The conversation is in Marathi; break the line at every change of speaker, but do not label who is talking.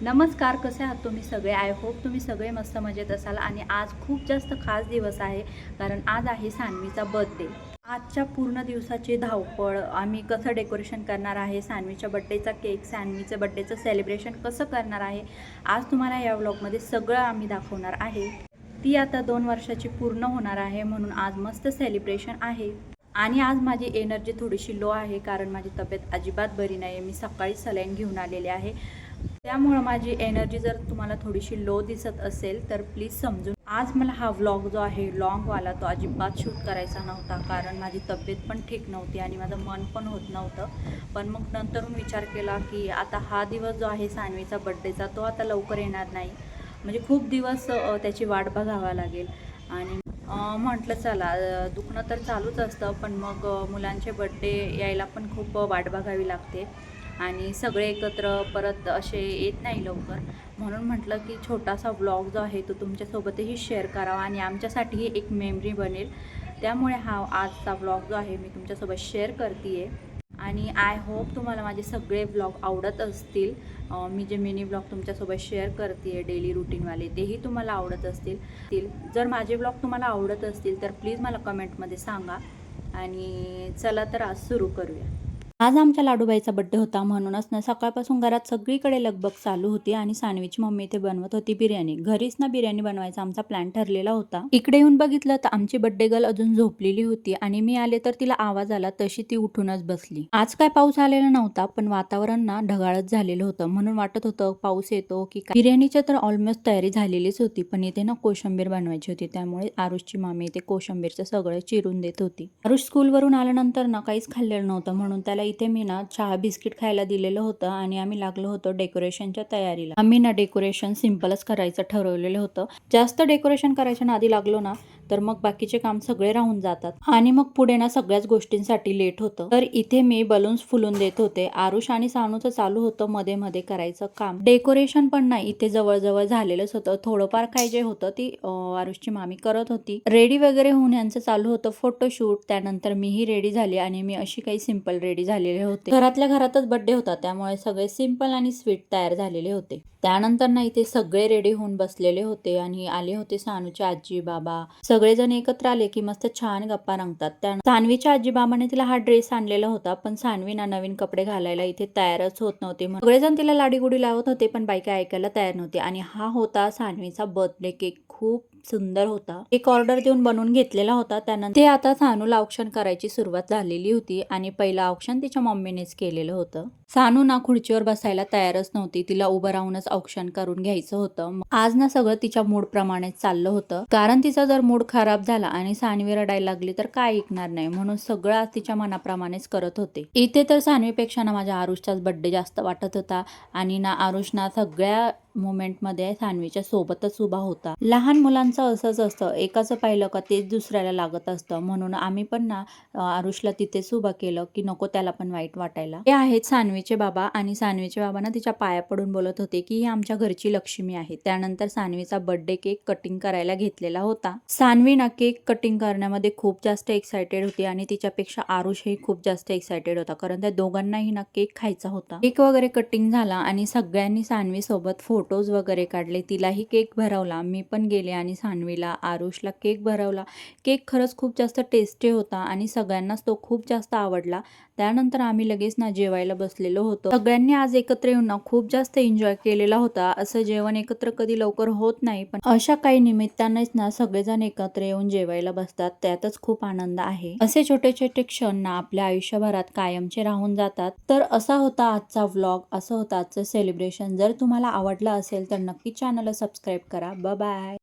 नमस्कार, कसे आहात तुम्ही सगळे? आय होप तुम्ही सगळे मस्त मजेत असाल. आणि आज खूप जास्त खास दिवस आहे, कारण आज आहे सान्वीचा बर्थडे. आजच्या पूर्ण दिवसाची धावपळ, आम्ही कसं डेकोरेशन करणार आहे, सान्वीच्या बड्डेचा केक, सान्वीचं बड्डेचं सेलिब्रेशन कसं करणार आहे, आज तुम्हाला या व्लॉगमध्ये सगळं आम्ही दाखवणार आहे. ती आता 2 वर्षाची पूर्ण होणार आहे, म्हणून आज मस्त सेलिब्रेशन आहे. आणि आज माझी एनर्जी थोडीशी लो आहे, कारण माझी तब्येत अजिबात बरी नाही आहे. मी सकाळी सलाईन घेऊन आलेले आहे, त्यामुळं माझी एनर्जी जर तुम्हाला थोडीशी लो दिसत असेल तर प्लीज समजून. आज मला हा व्लॉग जो आहे लॉंगवाला तो अजिबात शूट करायचा नव्हता, कारण माझी तब्येत पण ठीक नव्हती आणि माझं मन पण होत नव्हतं. पण मग नंतरून विचार केला की आता हा दिवस जो आहे सान्वीचा बड्डेचा, तो आता लवकर येणार नाही, म्हणजे खूप दिवस त्याची वाट बघावा लागेल. आणि म्हटलं चला, दुखणं तर चालूच असतं, पण मग मुलांचे बड्डे यायला पण खूप वाट बघावी लागते आणि सगळे एकत्र परत असे येत नाही लवकर. म्हणून म्हटलं की छोटासा व्लॉग जो आहे तो तुमच्यासोबतही शेअर करावा आणि आमच्यासाठीही एक मेमरी बनेल. त्यामुळे हा आजचा व्लॉग जो आहे मी तुमच्यासोबत शेअर करते आहे. आणि आय होप तुम्हाला माझे सगळे व्लॉग आवडत असतील. मी जे मिनी व्लॉग तुमच्यासोबत शेअर करते आहे डेली रुटीनवाले, तेही तुम्हाला आवडत असतील. जर माझे व्लॉग तुम्हाला आवडत असतील तर प्लीज मला कमेंटमध्ये सांगा. आणि चला तर आज सुरू करूया. आज आमच्या लाडूबाईचा बड्डे होता, म्हणूनच ना सकाळपासून घरात सगळीकडे लगबग चालू होती आणि सान्वीची मम्मी ते बनवत होती बिर्याणी. घरीच ना बिर्याणी बनवायचा आमचा प्लॅन ठरलेला होता. इकडे येऊन बघितलं तर आमची बड्डे गर्ल अजून झोपलेली होती आणि मी आले तर तिला आवाज आला तशी ती उठूनच बसली. आज काय पाऊस आलेला नव्हता, पण वातावरण ना ढगाळच झालेलं होतं, म्हणून वाटत होतं पाऊस येतो की काय. बिर्याणीची तर ऑलमोस्ट तयारी झालेलीच होती, पण इथे ना कोशिंबीर बनवायची होती, त्यामुळे आरुषची मामी ते कोशिंबीरचं सगळं चिरून देत होती. आरुष स्कूलवरून आल्यानंतर ना काहीच खाल्लेलं नव्हतं, म्हणून त्याला इथे मी ना चहा बिस्किट खायला दिलेलं होतं आणि आम्ही लागलो होतो डेकोरेशनच्या तयारीला. आम्ही ना डेकोरेशन सिम्पलच करायचं ठरवलेलं होतं. जास्त डेकोरेशन करायच्या नादी लागलो ना तर मग बाकीचे काम सगळे राहून जातात आणि मग पुढे ना सगळ्याच गोष्टींसाठी लेट होतं. तर इथे मी बलून्स फुलून देत होते. आरुष आणि सानूचं चालू होतं मध्ये मध्ये करायचं काम. डेकोरेशन पण नाही इथे जवळजवळ झालेलंच होतं. थोडंफार काय जे होतं ती आरुषची मामी करत होती. रेडी वगैरे होऊन यांचं चालू होतं फोटोशूट. त्यानंतर मीही रेडी झाली आणि मी अशी काही सिंपल रेडी झालेले होते. घरातल्या घरातच बर्थडे होता, त्यामुळे सगळे सिंपल आणि स्वीट तयार झालेले होते. त्यानंतर ना इथे सगळे रेडी होऊन बसलेले होते आणि आले होते सानूचे आजी बाबा. सगळेजण एकत्र आले की मस्त छान गप्पा रंगतात. त्या सान्वीच्या आजी बाबाने तिला हा ड्रेस आणलेला होता, पण सान्वी ना नवीन कपडे घालायला इथे तयारच होत नव्हते. सगळेजण तिला लाडीगुडी लावत होते, पण बाई काय ऐकायला तयार नव्हते. आणि हा होता सान्वीचा बर्थडे केक. खूप सुंदर होता. एक ऑर्डर देऊन बनवून घेतलेला होता. त्यानंतर ते आता सानूला औक्षण करायची सुरुवात झालेली होती आणि पहिलं औक्षण तिच्या मम्मीनेच केलेलं होतं. सानू ना खुर्चीवर बसायला तयारच नव्हती, तिला उभं राहूनच औक्षण करून घ्यायचं होतं. आज ना सगळं तिच्या मूड प्रमाणेच चाललं होतं, कारण तिचा जर मूड खराब झाला आणि सान्वी रडायला लागली तर काय ऐकणार नाही, म्हणून सगळं आज तिच्या मनाप्रमाणेच करत होते. इथे तर सान्वीपेक्षा ना माझ्या आरुषचाच बड्डे जास्त वाटत होता आणि ना आरुष ना सगळ्या मोमेंटमध्ये सान्वीच्या सोबतच उभा होता. लहान मुलांचं असंच असतं, एकाचं पाहिलं का तेच दुसऱ्याला लागत असतं, म्हणून आम्ही पण ना आरुषला तिथेच उभा केलं की नको त्याला पण वाईट वाटायला. हे आहेत सान्वीचे बाबा आणि सान्वीचे बाबा ना तिच्या पाया पडून बोलत होते की ही आमच्या घरची लक्ष्मी आहे. त्यानंतर सान्वीचा बर्थडे केक कटिंग करायला घेतलेला होता. सान्वी ना केक कटिंग करण्यामध्ये खूप जास्त एक्सायटेड होती आणि तिच्यापेक्षा आरुषही खूप जास्त एक्सायटेड होता, कारण त्या दोघांनाही ना केक खायचा होता. केक वगैरे कटिंग झाला आणि सगळ्यांनी सान्वी सोबत फोटोज वगैरे काढले. तिलाही केक भरवला. मी पण गेले आणि सान्वीला आरुषला केक भरवला. केक खरंच खूप जास्त टेस्टी होता आणि सगळ्यांनाच तो खूप जास्त आवडला. त्यानंतर आम्ही लगेच ना जेवायला बसलेलो होतो. सगळ्यांनी आज एकत्र येऊन ना खूप जास्त एन्जॉय केलेला होता. असं जेवण एकत्र कधी लवकर होत नाही, पण अशा काही निमित्तानेच ना सगळेजण एकत्र येऊन जेवायला बसतात, त्यातच खूप आनंद आहे. असे छोटे छोटे क्षण ना आपल्या आयुष्यभरात कायमचे राहून जातात. तर असा होता आजचा व्लॉग, असं होतं आजचं सेलिब्रेशन. जर तुम्हाला आवडलं असेल तर नक्की चॅनलला सबस्क्राईब करा. Bye bye.